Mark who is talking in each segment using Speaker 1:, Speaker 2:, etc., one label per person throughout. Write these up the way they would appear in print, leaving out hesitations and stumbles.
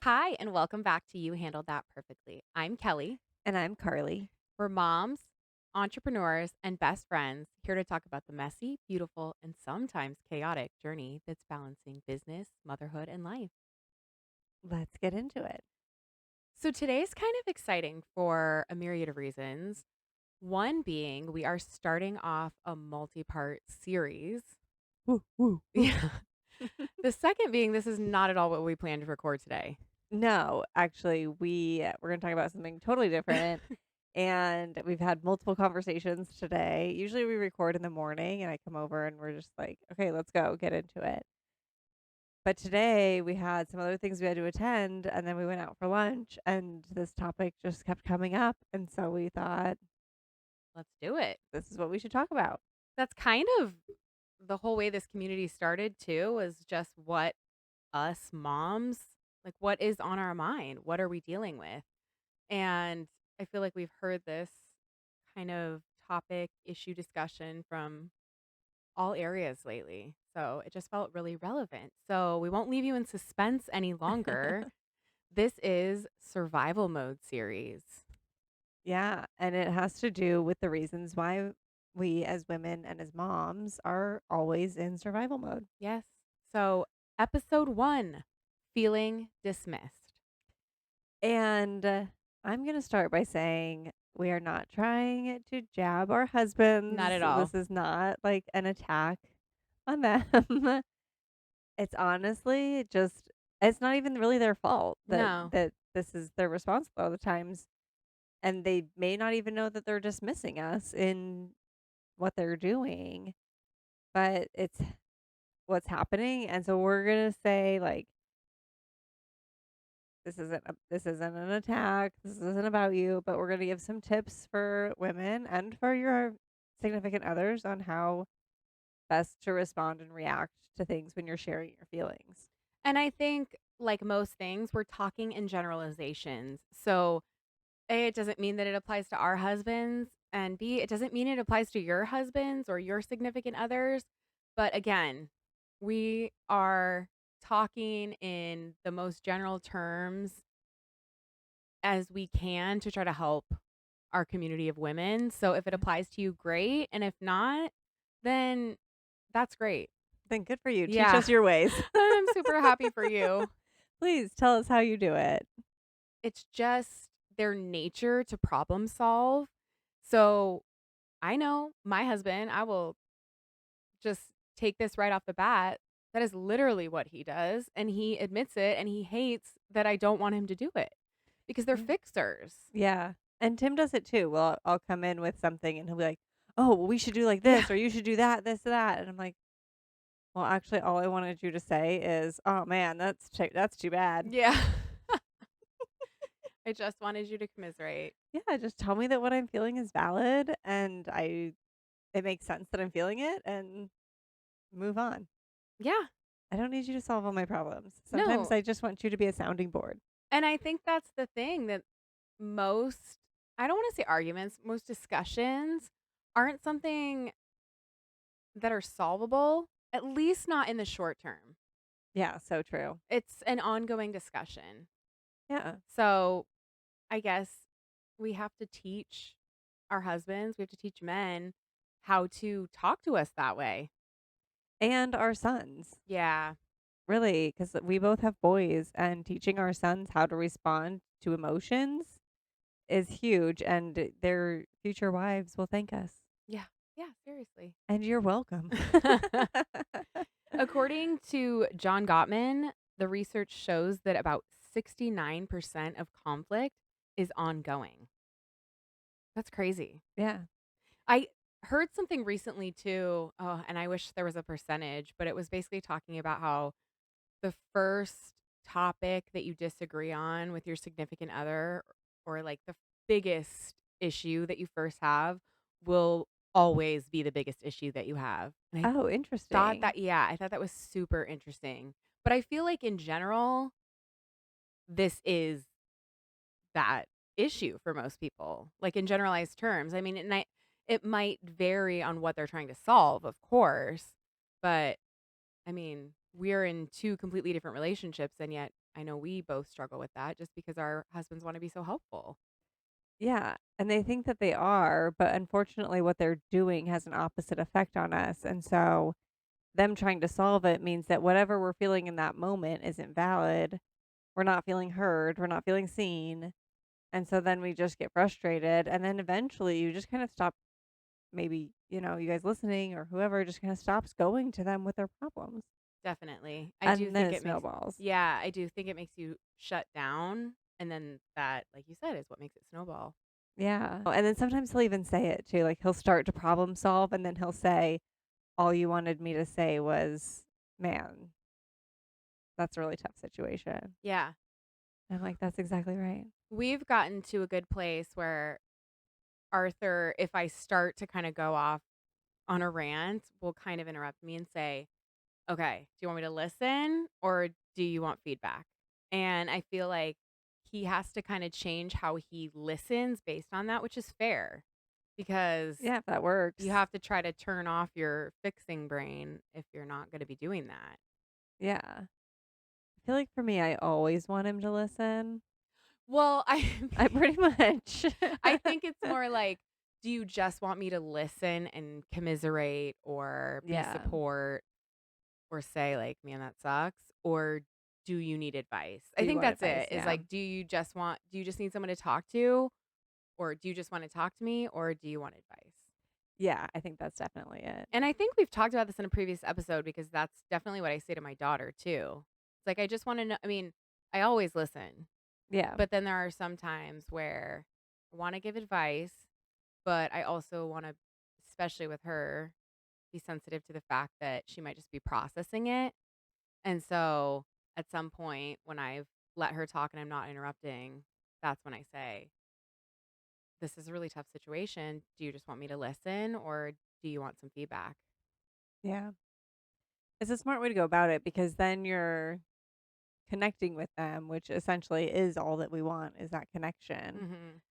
Speaker 1: Hi, and welcome back to You Handled That Perfectly. I'm Kelly.
Speaker 2: And I'm Carly.
Speaker 1: We're moms, entrepreneurs, and best friends here to talk about the messy, beautiful, and sometimes chaotic journey that's balancing business, motherhood, and life.
Speaker 2: Let's get into it.
Speaker 1: So today's kind of exciting for a myriad of reasons. One being we are starting off a multi part series.
Speaker 2: Woo, woo, woo.
Speaker 1: Yeah. The second being this is not at all what we planned to record today.
Speaker 2: No, actually, we're going to talk about something totally different. And we've had multiple conversations today. Usually we record in the morning and I come over and we're just like, okay, let's go get into it. But today we had some other things we had to attend and then we went out for lunch and this topic just kept coming up. And so we thought
Speaker 1: Let's do it.
Speaker 2: this is what we should talk about.
Speaker 1: That's kind of the whole way this community started too, was just what us moms, like what is on our mind? What are we dealing with? And I feel like we've heard this kind of topic, issue discussion from all areas lately. So it just felt really relevant. So we won't leave you in suspense any longer. This is Survival Mode series.
Speaker 2: Yeah, and it has to do with the reasons why we as women and as moms are always in survival mode.
Speaker 1: Yes. So episode 1, feeling dismissed.
Speaker 2: And I'm going to start by saying we are not trying to jab our
Speaker 1: Not
Speaker 2: husbands.
Speaker 1: at all.
Speaker 2: This is not like an attack on them. It's honestly just it's not even really their fault that
Speaker 1: No.
Speaker 2: this is they're responsible all the times and they may not even know that they're dismissing us in what they're doing, but it's what's happening. And so we're going to say like this isn't an attack. This isn't about you, but we're going to give some tips for women and for your significant others on how best to respond and react to things when you're sharing your feelings.
Speaker 1: And I think, like most things, we're talking in generalizations. So, A, it doesn't mean that it applies to our husbands. And B, it doesn't mean it applies to your husbands or your significant others. But again, we are talking in the most general terms as we can to try to help our community of women. So, if it applies to you, great. And if not, then that's great.
Speaker 2: Then good for you. Teach
Speaker 1: Yeah.
Speaker 2: us your ways.
Speaker 1: I'm super happy for you.
Speaker 2: Please tell us how you do it.
Speaker 1: It's just their nature to problem solve. So, I know my husband, I will just take this right off the bat. That is literally what he does, and he admits it, and he hates that I don't want him to do it because they're
Speaker 2: Yeah.
Speaker 1: fixers.
Speaker 2: Yeah. And Tim does it too. Well, I'll come in with something and he'll be like, "Oh, well, we should do like
Speaker 1: Yeah.
Speaker 2: this, or you should do that, this, that." And I'm like, "Well, actually, all I wanted you to say is, oh man, that's too bad."
Speaker 1: Yeah. I just wanted you to commiserate.
Speaker 2: Yeah, just tell me that what I'm feeling is valid and it makes sense that I'm feeling it and move on.
Speaker 1: Yeah.
Speaker 2: I don't need you to solve all my problems. Sometimes
Speaker 1: No.
Speaker 2: I just want you to be a sounding board.
Speaker 1: And I think that's the thing that most, I don't want to say arguments, most discussions aren't something that are solvable, at least not in the short term.
Speaker 2: Yeah, so true.
Speaker 1: It's an ongoing discussion.
Speaker 2: Yeah.
Speaker 1: So, I guess we have to teach our husbands, we have to teach men how to talk to us that way.
Speaker 2: And our sons,
Speaker 1: Yeah.
Speaker 2: really, because we both have boys and teaching our sons how to respond to emotions is huge and their future wives will thank us.
Speaker 1: Yeah. Yeah, seriously.
Speaker 2: And you're welcome.
Speaker 1: According to John Gottman, the research shows that about 69% of conflict is ongoing. That's crazy.
Speaker 2: Yeah.
Speaker 1: I heard something recently too, oh, and I wish there was a percentage, but it was basically talking about how the first topic that you disagree on with your significant other, or like the biggest issue that you first have, will always be the biggest issue that you have. And I
Speaker 2: Oh,
Speaker 1: thought
Speaker 2: interesting.
Speaker 1: that, yeah, I thought that was super interesting. But I feel like in general, this is that issue for most people, like in generalized terms. I mean, it might vary on what they're trying to solve, of course, but I mean, we're in two completely different relationships, and yet I know we both struggle with that just because our husbands wanna be so helpful.
Speaker 2: Yeah, and they think that they are, but unfortunately what they're doing has an opposite effect on us, and so them trying to solve it means that whatever we're feeling in that moment isn't valid. We're not feeling heard, we're not feeling seen, and so then we just get frustrated, and then eventually you just kind of stop maybe, you guys listening or whoever just kinda stops going to them with their problems,
Speaker 1: Definitely. I do
Speaker 2: and then
Speaker 1: think
Speaker 2: it
Speaker 1: it makes
Speaker 2: snowballs.
Speaker 1: Yeah, I do think it makes you shut down, and then that, like you said, is what makes it snowball.
Speaker 2: Yeah, and then sometimes he'll even say it too, like, he'll start to problem solve, and then he'll say, "All you wanted me to say was, 'Man, that's a really tough situation.'"
Speaker 1: Yeah.
Speaker 2: I'm like, "That's exactly right."
Speaker 1: We've gotten to a good place where Arthur, if I start to kinda go off on a rant, will kind of interrupt me and say, "Okay, do you want me to listen or do you want feedback?" And I feel like he has to kinda change how he listens based on that, which is fair because
Speaker 2: Yeah, if that
Speaker 1: you
Speaker 2: works.
Speaker 1: have to try to turn off your fixing brain if you're not gonna be doing that.
Speaker 2: Yeah. I feel like for me, I always want him to listen.
Speaker 1: Well, I
Speaker 2: I pretty much
Speaker 1: I think it's more like, do you just want me to listen and commiserate or be
Speaker 2: Yeah,
Speaker 1: support or say like, "Man, that sucks," or do you need advice? I
Speaker 2: do you
Speaker 1: think
Speaker 2: want
Speaker 1: that's
Speaker 2: advice?
Speaker 1: it. Is
Speaker 2: Yeah.
Speaker 1: like, do you just need someone to talk to, or do you just wanna talk to me, or do you want advice?
Speaker 2: Yeah, I think that's definitely it.
Speaker 1: And I think we've talked about this in a previous episode because that's definitely what I say to my daughter too. It's like, I just wanna know, I mean, I always listen,
Speaker 2: Yeah.
Speaker 1: but then there are some times where I wanna give advice, but I also wanna, especially with her, be sensitive to the fact that she might just be processing it. And so at some point when I've let her talk and I'm not interrupting, that's when I say, "This is a really tough situation. Do you just want me to listen or do you want some feedback?"
Speaker 2: Yeah. It's a smart way to go about it because then you're connecting with them, which essentially is all that we want is that connection
Speaker 1: Mhm.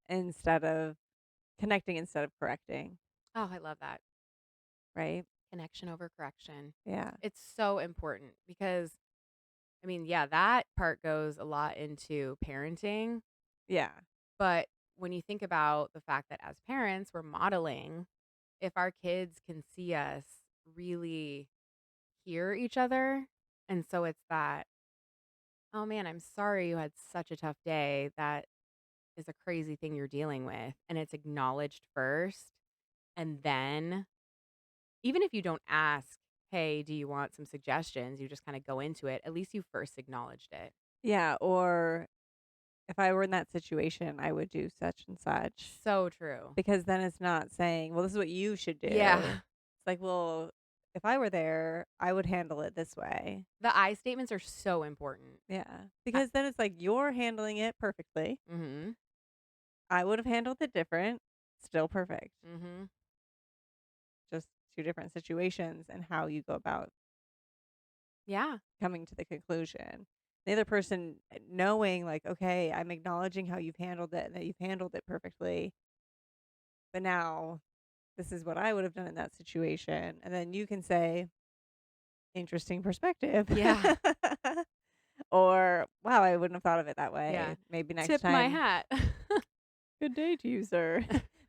Speaker 2: instead of connecting instead of correcting,
Speaker 1: Oh, I love that.
Speaker 2: right?
Speaker 1: Connection over correction.
Speaker 2: Yeah.
Speaker 1: It's so important because, I mean, yeah, that part goes a lot into parenting,
Speaker 2: Yeah.
Speaker 1: but when you think about the fact that as parents, we're modeling, if our kids can see us really hear each other, and so it's that, "Oh, man, I'm sorry you had such a tough day. That is a crazy thing you're dealing with," and it's acknowledged first, and then even if you don't ask, "Hey, do you want some suggestions?" You just kinda go into it, at least you first acknowledged it.
Speaker 2: Yeah, or if I were in that situation, I would do such and such.
Speaker 1: So true.
Speaker 2: Because then it's not saying, "Well, this is what you should do."
Speaker 1: Yeah.
Speaker 2: It's like, "Well, if I were there, I would handle it this way."
Speaker 1: The I statements are so important.
Speaker 2: Yeah.
Speaker 1: I
Speaker 2: Because then it's like you're handling it perfectly.
Speaker 1: Mhm.
Speaker 2: I would have handled it different. Still perfect.
Speaker 1: Mhm.
Speaker 2: Just two different situations and how you go about
Speaker 1: Yeah.
Speaker 2: coming to the conclusion. The other person knowing like, "Okay, I'm acknowledging how you've handled it and that you've handled it perfectly, but now this is what I would have done in that situation." And then you can say, "Interesting perspective."
Speaker 1: Yeah.
Speaker 2: Or, "Wow, I wouldn't have thought of it that
Speaker 1: Yeah.
Speaker 2: way. Maybe next
Speaker 1: Tip my
Speaker 2: time."
Speaker 1: hat.
Speaker 2: "Good day to you, sir."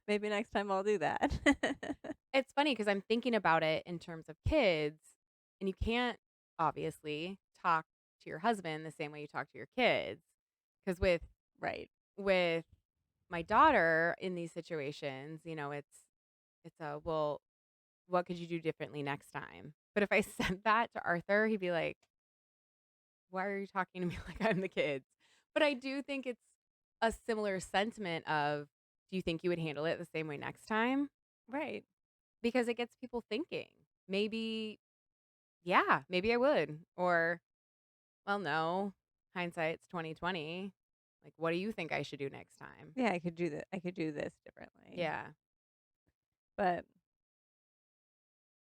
Speaker 2: Maybe next time I'll do that.
Speaker 1: It's funny because 'cause I'm thinking about it in terms of kids, and you can't obviously talk to your husband the same way you talk to your kids. Because
Speaker 2: Right.
Speaker 1: with my daughter in these situations, it's a, "Well, what could you do differently next time?" But if I said that to Arthur, he'd be like, "Why are you talking to me like I'm the kids?" But I do think it's a similar sentiment of, "Do you think you would handle it the same way next time?"
Speaker 2: Right.
Speaker 1: Because it gets people thinking. Maybe, yeah, maybe I would. Or, well, no, hindsight's 2020. Like, what do you think I should do next time?
Speaker 2: Yeah, I could do this differently.
Speaker 1: Yeah,
Speaker 2: But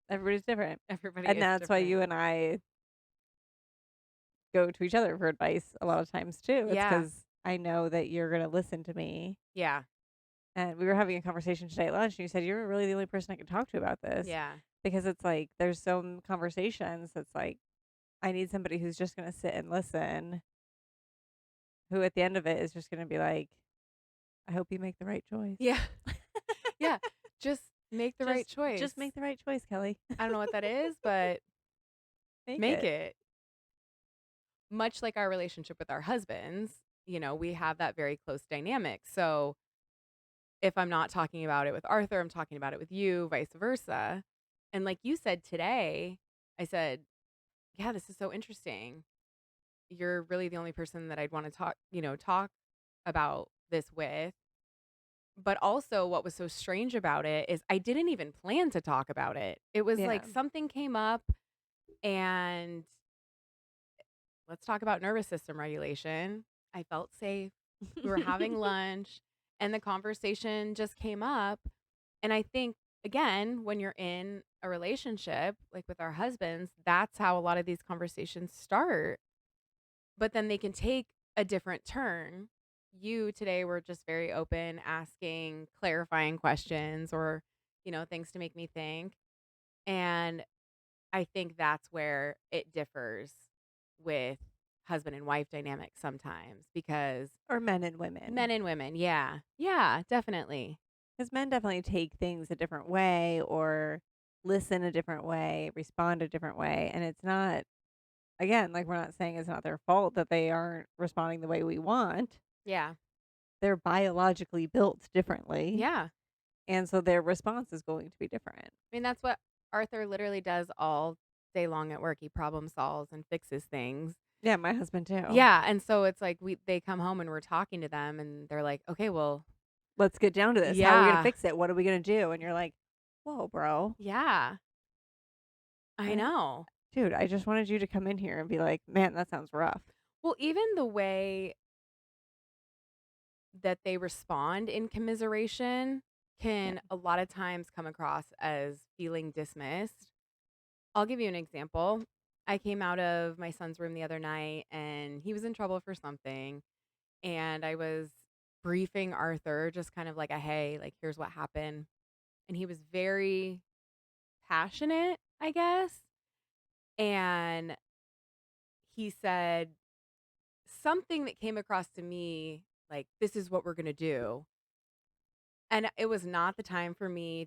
Speaker 2: everybody's different.
Speaker 1: everybody
Speaker 2: And
Speaker 1: is
Speaker 2: that's why
Speaker 1: different.
Speaker 2: you and I go to each other for advice a lot of times too. It's
Speaker 1: Yeah,
Speaker 2: because I know that you're gonna listen to me.
Speaker 1: yeah,
Speaker 2: And we were having a conversation today at lunch, and you said, "You're really the only person I can talk to about this."
Speaker 1: yeah.
Speaker 2: Because it's like, there's some conversations that's like I need somebody who's just gonna sit and listen, who at the end of it is just gonna be like, "I hope you make the right choice."
Speaker 1: Yeah. Yeah. Just make the right
Speaker 2: Just
Speaker 1: choice.
Speaker 2: make the right choice, Kelly.
Speaker 1: I don't know what that is, but
Speaker 2: Make
Speaker 1: make
Speaker 2: it.
Speaker 1: it. Much like our relationship with our husbands, we have that very close dynamic. So if I'm not talking about it with Arthur, I'm talking about it with you, vice versa. And like you said today, I said, yeah, this is so interesting. You're really the only person that I'd want to talk about this with. But also, what was so strange about it is I didn't even plan to talk about it. It was
Speaker 2: Yeah.
Speaker 1: like something came up, and let's talk about nervous system regulation. I felt safe. We were having lunch, and the conversation just came up. And I think, again, when you're in a relationship, like with our husbands, that's how a lot of these conversations start. But then they can take a different turn. You today were just very open, asking clarifying questions or, things to make me think. And I think that's where it differs with husband and wife dynamics sometimes because
Speaker 2: Or men and women.
Speaker 1: men and women, yeah. Yeah, definitely.
Speaker 2: 'Cause men definitely take things a different way or listen a different way, respond a different way, and it's not again, like, we're not saying it's not their fault that they aren't responding the way we want.
Speaker 1: Yeah.
Speaker 2: They're biologically built differently,
Speaker 1: Yeah.
Speaker 2: and so their response is going to be different.
Speaker 1: I mean, that's what Arthur literally does all day long at work. He problem solves and fixes things.
Speaker 2: Yeah, my husband too.
Speaker 1: Yeah, and so it's like they come home and we're talking to them and they're like, "Okay, well,
Speaker 2: "Let's get down to this. How are we gonna
Speaker 1: yeah.
Speaker 2: fix it? What are we gonna do?" And you're like, "Whoa, bro.
Speaker 1: Yeah, I
Speaker 2: I
Speaker 1: know."
Speaker 2: dude, I just wanted you to come in here and be like, 'Man, that sounds rough.'"
Speaker 1: Well, even the way that they respond in commiseration
Speaker 2: Yeah.
Speaker 1: can a lot of times come across as feeling dismissed. I'll give you an example. I came out of my son's room the other night and he was in trouble for something. And I was briefing Arthur, just kind of like a hey, like, here's what happened. And he was very passionate, I guess. And he said something that came across to me like, this is what we're going to do. And it was not the time for me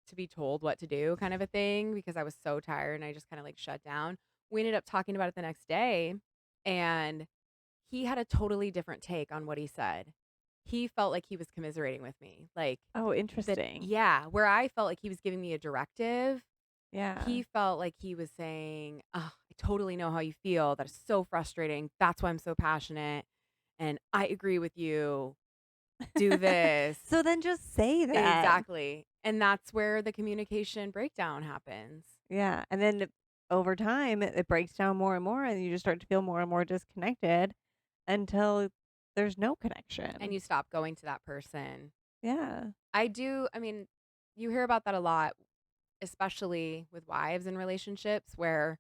Speaker 1: to be told what to do, kind of a thing, because I was so tired and I just kind of like shut down. We ended up talking about it the next day, and he had a totally different take on what he said. He felt like he was commiserating with me. Like
Speaker 2: Oh,
Speaker 1: that,
Speaker 2: interesting.
Speaker 1: yeah, where I felt like he was giving me a directive,
Speaker 2: Yeah.
Speaker 1: he felt like he was saying, "Oh, I totally know how you feel. That is so frustrating. That's why I'm so passionate. And I agree with you. Do this."
Speaker 2: So then just say that.
Speaker 1: Exactly. And that's where the communication breakdown happens.
Speaker 2: Yeah, and then over time, it breaks down more and more, and you just start to feel more and more disconnected until there's no
Speaker 1: And
Speaker 2: connection.
Speaker 1: you stop going to that person.
Speaker 2: Yeah.
Speaker 1: I mean, you hear about that a lot, especially with wives in relationships where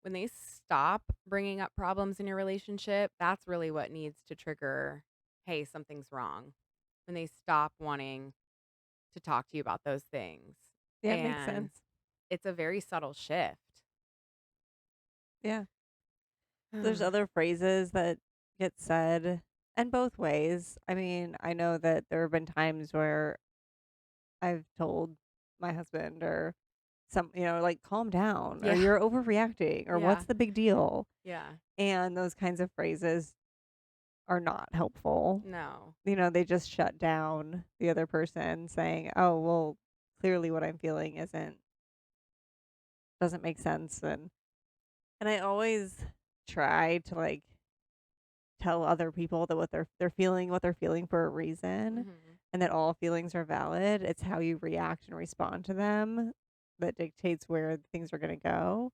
Speaker 1: when they stop bringing up problems in your relationship, that's really what needs to trigger, hey, something's wrong. When they stop wanting to talk to you about those things.
Speaker 2: Yeah, it makes
Speaker 1: And
Speaker 2: sense.
Speaker 1: it's a very subtle shift.
Speaker 2: Yeah. There's other phrases that get said and both ways. I mean, I know that there have been times where I've told my husband or like, "Calm down," or
Speaker 1: Yeah.
Speaker 2: "You're overreacting," or "What's
Speaker 1: Yeah.
Speaker 2: the big deal?"
Speaker 1: Yeah.
Speaker 2: And those kinds of phrases are not helpful.
Speaker 1: No.
Speaker 2: They just shut down the other person saying, "Oh, well, clearly what I'm feeling isn't doesn't make sense." And I always try to like tell other people that what they're feeling for a reason
Speaker 1: Mhm.
Speaker 2: and that all feelings are valid. It's how you react and respond to them that dictates where things are going to go.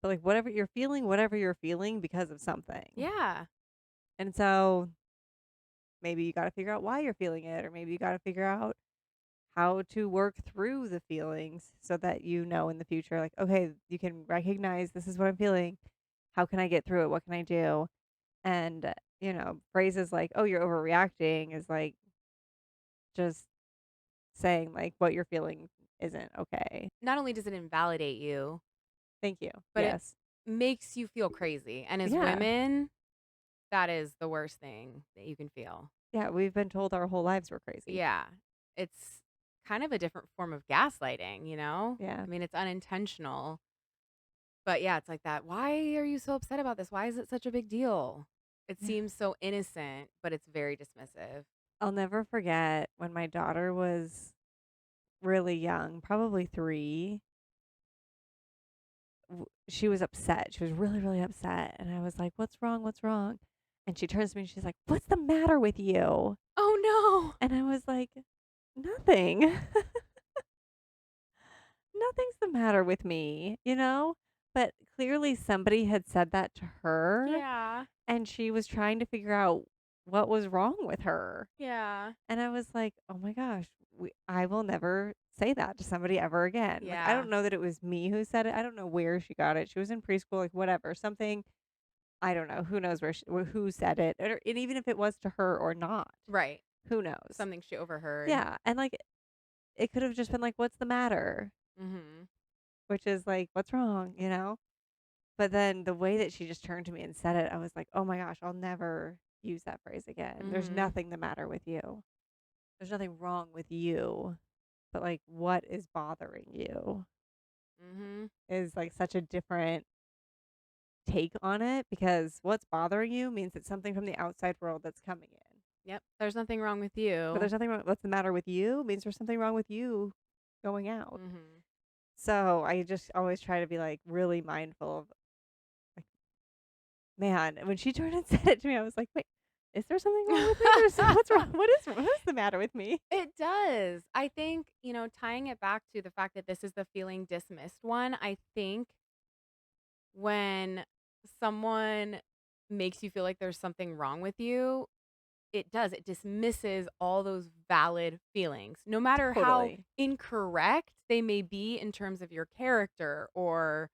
Speaker 2: But like whatever you're feeling because of something.
Speaker 1: Yeah.
Speaker 2: And so maybe you got to figure out why you're feeling it, or maybe you got to figure out how to work through the feelings so that in the future, like, okay, you can recognize this is what I'm feeling. How can I get through it? What can I do? And, phrases like, oh, you're overreacting is like just saying like what you're feeling isn't okay.
Speaker 1: Not only does it invalidate you,
Speaker 2: Thank you.
Speaker 1: but it
Speaker 2: Yes.
Speaker 1: makes you feel crazy, and as
Speaker 2: Yeah.
Speaker 1: women, that is the worst thing that you can feel.
Speaker 2: Yeah, we've been told our whole lives we're crazy.
Speaker 1: Yeah. It's kind of a different form of gaslighting, you know?
Speaker 2: Yeah.
Speaker 1: I mean, it's unintentional, but yeah, it's like that. Why are you so upset about this? Why is it such a big deal? It
Speaker 2: Yeah.
Speaker 1: seems so innocent, but it's very dismissive.
Speaker 2: I'll never forget when my daughter was really young, probably 3. She was upset. She was really, really upset. And I was like, "What's wrong? What's wrong?" And she turns to me and she's like, "What's the matter with you?"
Speaker 1: Oh no.
Speaker 2: And I was like, "Nothing. Nothing's the matter with me, you know?" But clearly somebody had said that to her
Speaker 1: Yeah.
Speaker 2: and she was trying to figure out what was wrong with her.
Speaker 1: Yeah.
Speaker 2: And I was like, "Oh my gosh, I will never say that to somebody ever again." Like, I
Speaker 1: Yeah.
Speaker 2: don't know that it was me who said it. I don't know where she got it. She was in preschool, like whatever, something. I don't know. Who knows who said it, and even if it was to her or not,
Speaker 1: Right.
Speaker 2: who knows?
Speaker 1: Something she overheard.
Speaker 2: Yeah, and like it could have just been like, "What's the matter?"
Speaker 1: Mhm.
Speaker 2: Which is like, "What's wrong?" You know. But then the way that she just turned to me and said it, I was like, "Oh my gosh, I'll never use that phrase again. There's
Speaker 1: Mhm.
Speaker 2: nothing the matter with you. There's nothing wrong with you." But, like, what is bothering you
Speaker 1: Mhm.
Speaker 2: is, like, such a different take on it because what's bothering you means it's something from the outside world that's coming in.
Speaker 1: Yep. There's nothing wrong with
Speaker 2: But there's
Speaker 1: you.
Speaker 2: nothing wrong what's the matter with you means there's something wrong with you going out.
Speaker 1: Mhm.
Speaker 2: So, I just always try to be, like, really mindful of, like, man, when she turned and said it to me, I was like, "Wait, is there something wrong with me? There's what's wrong? What is the matter with me?"
Speaker 1: It does. I think, tying it back to the fact that this is the feeling dismissed one, I think when someone makes you feel like there's something wrong with you, it does. It dismisses all those valid feelings, no matter how
Speaker 2: Totally.
Speaker 1: incorrect they may be in terms of your character or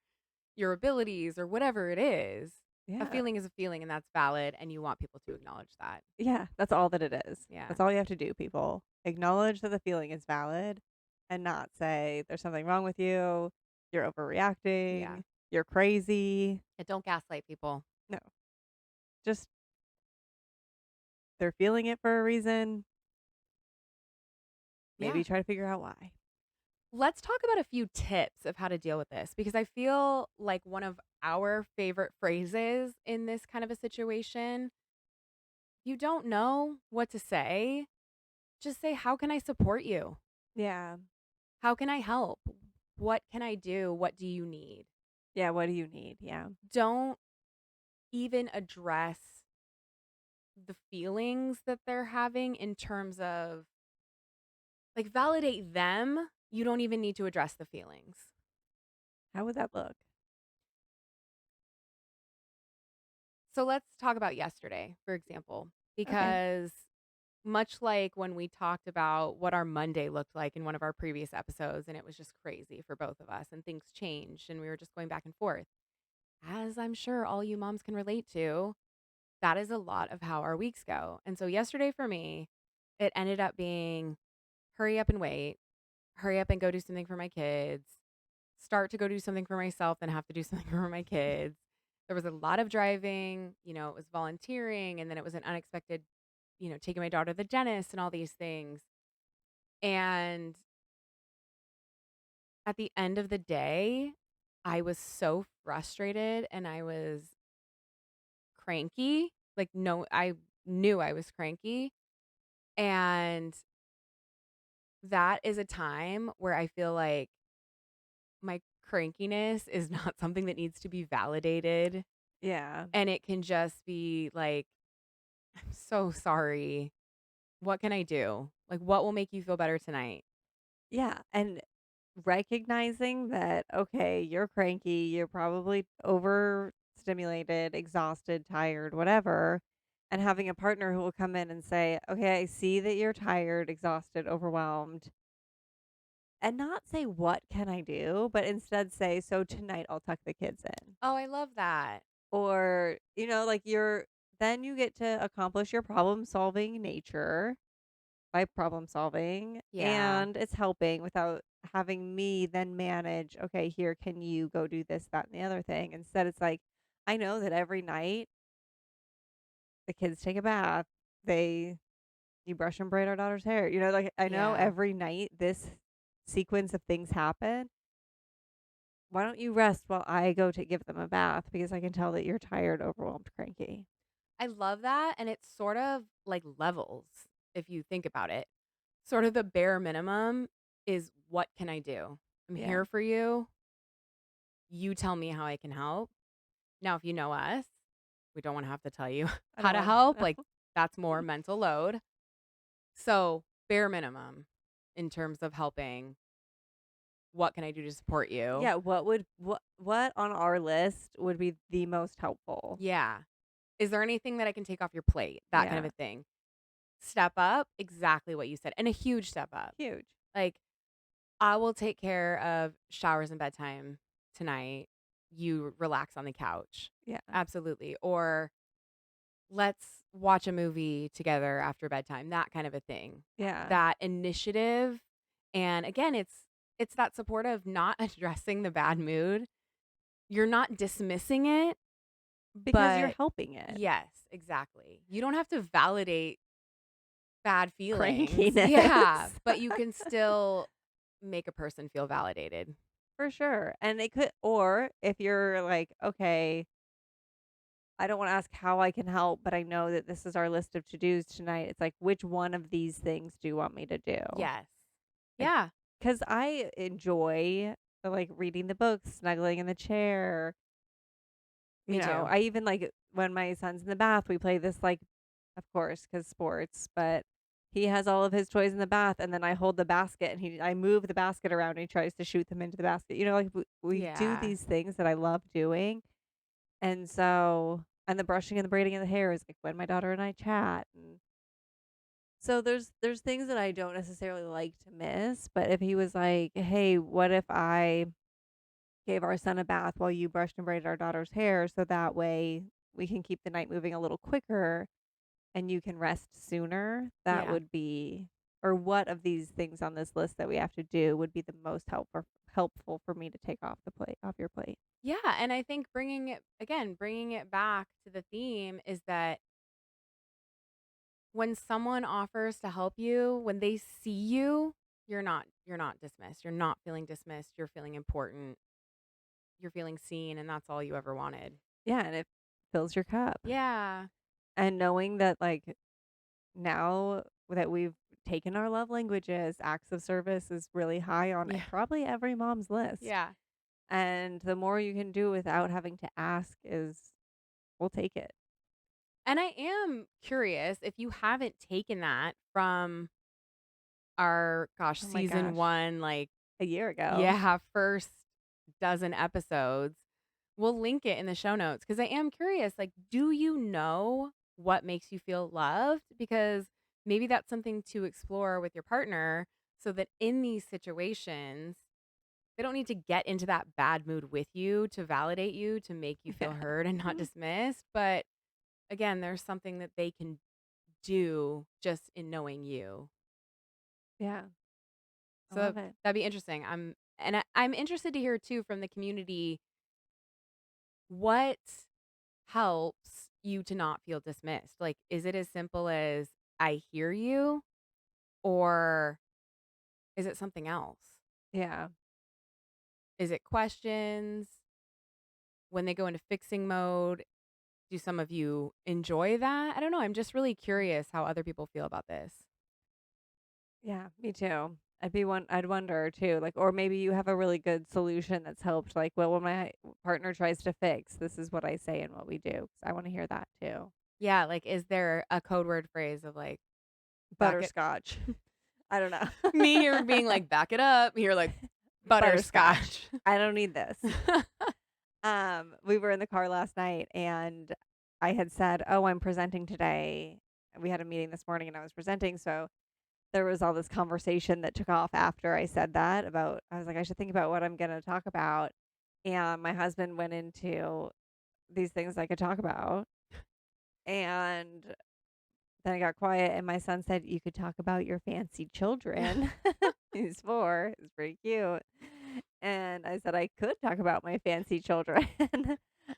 Speaker 1: your abilities or whatever it is. A
Speaker 2: Yeah.
Speaker 1: feeling is a feeling and that's valid, and you want people to acknowledge that.
Speaker 2: Yeah, that's all that it is.
Speaker 1: Yeah.
Speaker 2: That's all you have to do, people. Acknowledge that the feeling is valid and not say there's something wrong with you, you're
Speaker 1: Yeah.
Speaker 2: overreacting, you're crazy.
Speaker 1: And don't gaslight people.
Speaker 2: No, just they're feeling it for a reason.
Speaker 1: Yeah.
Speaker 2: Maybe try to figure out why.
Speaker 1: Let's talk about a few tips of how to deal with this because I feel like one of our favorite phrases in this kind of a situation, you don't know what to say, just say, "How can I support you?
Speaker 2: Yeah.
Speaker 1: How can I help? What can I do? What do you need?"
Speaker 2: Yeah, what do you need? Yeah.
Speaker 1: Don't even address the feelings that they're having in terms of like validate them. You don't even need to address the feelings.
Speaker 2: How would that look?
Speaker 1: So let's talk about yesterday, for example,
Speaker 2: Okay.
Speaker 1: because much like when we talked about what our Monday looked like in one of our previous episodes, and it was just crazy for both of us, and things changed, and we were just going back and forth. As I'm sure all you moms can relate to, that is a lot of how our weeks go. And so yesterday for me, it ended up being hurry up and wait, hurry up and go do something for my kids, start to go do something for myself, then have to do something for my kids. There was a lot of driving, it was volunteering, and then it was an unexpected, taking my daughter to the dentist and all these things. And at the end of the day, I was so frustrated and I was cranky. Like, no, I knew I was cranky. And that is a time where I feel like my crankiness is not something that needs to be validated.
Speaker 2: Yeah.
Speaker 1: And it can just be like, I'm so sorry. What can I do? Like, what will make you feel better tonight?
Speaker 2: Yeah. And recognizing that, okay, you're cranky, you're probably overstimulated, exhausted, tired, whatever, and having a partner who will come in and say, okay, I see that you're tired, exhausted, overwhelmed, and not say, what can I do, but instead say, so tonight I'll tuck the kids in.
Speaker 1: Oh, I love that.
Speaker 2: Or, like then you get to accomplish your problem solving nature by problem solving,
Speaker 1: Yeah.
Speaker 2: and it's helping without having me then manage, okay, here, can you go do this, that, and the other thing? Instead, it's like, I know that every night the kids take a bath, they you brush and braid our daughter's hair. Like I know
Speaker 1: Yeah.
Speaker 2: every night this sequence of things happen. Why don't you rest while I go to give them a bath? Because I can tell that you're tired, overwhelmed, cranky.
Speaker 1: I love that, and it's sort of like levels if you think about it. Sort of the bare minimum is what can I do? I'm
Speaker 2: Yeah.
Speaker 1: here for you. You tell me how I can help. Now, if you know us, we don't want to have to tell you
Speaker 2: I
Speaker 1: how
Speaker 2: don't
Speaker 1: to
Speaker 2: want
Speaker 1: help.
Speaker 2: no.
Speaker 1: Like that's more mental load. So, bare minimum in terms of helping, what can I do to support you?
Speaker 2: Yeah, what on our list would be the most helpful?
Speaker 1: Yeah. Is there anything that I can take off your plate? That kind of
Speaker 2: Yeah.
Speaker 1: a thing. Step up, exactly what you said, and a huge step up.
Speaker 2: Huge.
Speaker 1: Like, I will take care of showers and bedtime tonight. You relax on the couch.
Speaker 2: Yeah.
Speaker 1: Absolutely. Or let's watch a movie together after bedtime, that kind of a thing.
Speaker 2: Yeah.
Speaker 1: That initiative. And again, it's that support of not addressing the bad mood. You're not dismissing it,
Speaker 2: Because you're
Speaker 1: but
Speaker 2: helping it.
Speaker 1: yes, exactly. You don't have to validate bad feelings. Yeah,
Speaker 2: Crankiness.
Speaker 1: but you can still make a person feel validated.
Speaker 2: For sure. And it could, or if you're like, okay, I don't want to ask how I can help, but I know that this is our list of to dos tonight. It's like, which one of these things do you want me to do?
Speaker 1: Yes.
Speaker 2: Like,
Speaker 1: Yeah,
Speaker 2: because I enjoy like reading the books, snuggling in the chair.
Speaker 1: me too.
Speaker 2: I even like when my son's in the bath, we play this, like, of course, because sports, but he has all of his toys in the bath, and then I hold the basket and I move the basket around and he tries to shoot them into the basket. Like we do
Speaker 1: Yeah.
Speaker 2: these things that I love doing. And so, and the brushing and the braiding of the hair is like when my daughter and I chat. And so there's things that I don't necessarily like to miss, but if he was like, "Hey, what if I gave our son a bath while you brushed and braided our daughter's hair so that way we can keep the night moving a little quicker and you can rest sooner?" That
Speaker 1: Yeah.
Speaker 2: would be, or what of these things on this list that we have to do would be the most helpful for me to take off your plate.
Speaker 1: Yeah, and I think bringing it back to the theme is that when someone offers to help you, when they see you, you're not dismissed. You're not feeling dismissed. You're feeling important. You're feeling seen, and that's all you ever wanted.
Speaker 2: Yeah, and it fills your cup.
Speaker 1: Yeah.
Speaker 2: And knowing that, like, now that we've taken our love languages, acts of service is really high on
Speaker 1: Yeah.
Speaker 2: probably every mom's list.
Speaker 1: Yeah.
Speaker 2: And the more you can do without having to ask is, we'll take it.
Speaker 1: And I am curious if you haven't taken that from our
Speaker 2: Oh my
Speaker 1: season
Speaker 2: gosh,
Speaker 1: 1, like,
Speaker 2: a year ago.
Speaker 1: yeah, first dozen episodes. We'll link it in the show notes because I am curious, like, do you know what makes you feel loved? Because maybe that's something to explore with your partner so that in these situations, they don't need to get into that bad mood with you to validate you, to make you feel
Speaker 2: Yeah.
Speaker 1: heard and not dismissed. But again, there's something that they can do just in knowing you.
Speaker 2: Yeah. I
Speaker 1: So
Speaker 2: love it.
Speaker 1: that'd be interesting. I'm interested to hear too from the community what helps you to not feel dismissed. Like, is it as simple as I hear you, or is it something else?
Speaker 2: Yeah.
Speaker 1: Is it questions? When they go into fixing mode, do some of you enjoy that? I don't know. I'm just really curious how other people feel about this.
Speaker 2: Yeah, me too. I'd wonder too, like, or maybe you have a really good solution that's helped. Like, well, when my partner tries to fix, this is what I say and what we do. 'Cause I want to hear that too.
Speaker 1: Yeah, like, is there a code word phrase of like back it
Speaker 2: Butterscotch. I don't know.
Speaker 1: me here being like back it up, you're like
Speaker 2: Butterscotch.
Speaker 1: butterscotch.
Speaker 2: I don't need this. We were in the car last night and I had said, "Oh, I'm presenting today." We had a meeting this morning and I was presenting, so there was all this conversation that took off after I said that about, I was like, I should think about what I'm going to talk about. And my husband went into these things I could talk about. And Then it got quiet, and my son said, "You could talk about your fancy children." He's 4, he's pretty cute. And I said, "I could talk about my fancy children."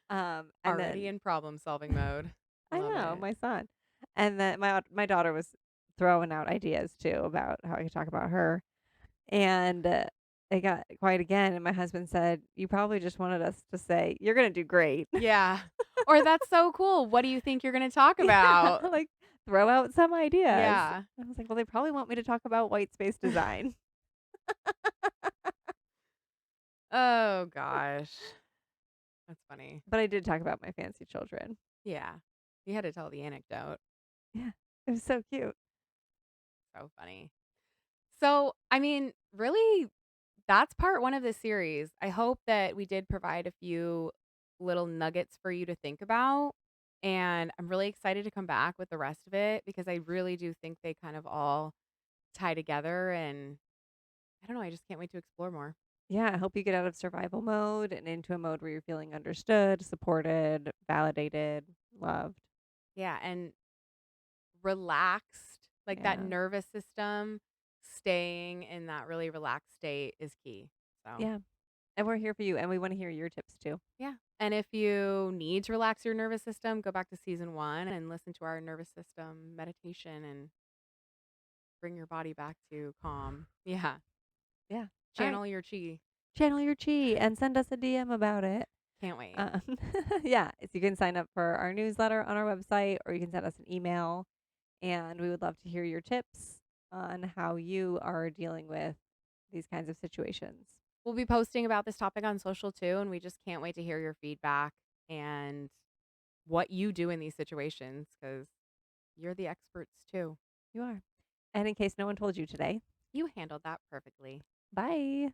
Speaker 2: And
Speaker 1: Already
Speaker 2: then
Speaker 1: in problem solving mode.
Speaker 2: I
Speaker 1: Love
Speaker 2: know,
Speaker 1: it.
Speaker 2: my son. And then my daughter was throwing out ideas too about how I could talk about her. And, it got quiet again, and my husband said, "You probably just wanted us to say, 'You're gonna do great.'"
Speaker 1: Yeah. Or that's so cool. What do you think you're gonna talk
Speaker 2: Yeah,
Speaker 1: about?
Speaker 2: like, throw out some ideas.
Speaker 1: Yeah.
Speaker 2: I was like, "Well, they probably want me to talk about white space design."
Speaker 1: Oh gosh. That's funny.
Speaker 2: But I did talk about my fancy children.
Speaker 1: Yeah. You had to tell the anecdote.
Speaker 2: Yeah, it was so cute.
Speaker 1: So funny. So, I mean, really, that's part one of the series. I hope that we did provide a few little nuggets for you to think about. And I'm really excited to come back with the rest of it because I really do think they kind of all tie together. And I don't know. I just can't wait to explore more.
Speaker 2: Yeah, I hope you get out of survival mode and into a mode where you're feeling understood, supported, validated, loved.
Speaker 1: Yeah. And relaxed, like that
Speaker 2: Yeah.
Speaker 1: nervous system, staying in that really relaxed state is key. So,
Speaker 2: Yeah. And we're here for you, and we wanna hear your tips too.
Speaker 1: yeah. And if you need to relax your nervous system, go back to season 1 and listen to our nervous system meditation and bring your body back to calm. Yeah.
Speaker 2: Yeah. Alright.
Speaker 1: Channel your chi.
Speaker 2: Channel your chi and send us a DM about it.
Speaker 1: Can't wait.
Speaker 2: Um, yeah, so you can sign up for our newsletter on our website, or you can send us an email, and we would love to hear your tips on how you are dealing with these kinds of situations.
Speaker 1: We'll be posting about this topic on social too, and we just can't wait to hear your feedback and what you do in these situations because you're the experts too.
Speaker 2: You are. And in case no one told you today,
Speaker 1: You handled that perfectly.
Speaker 2: bye.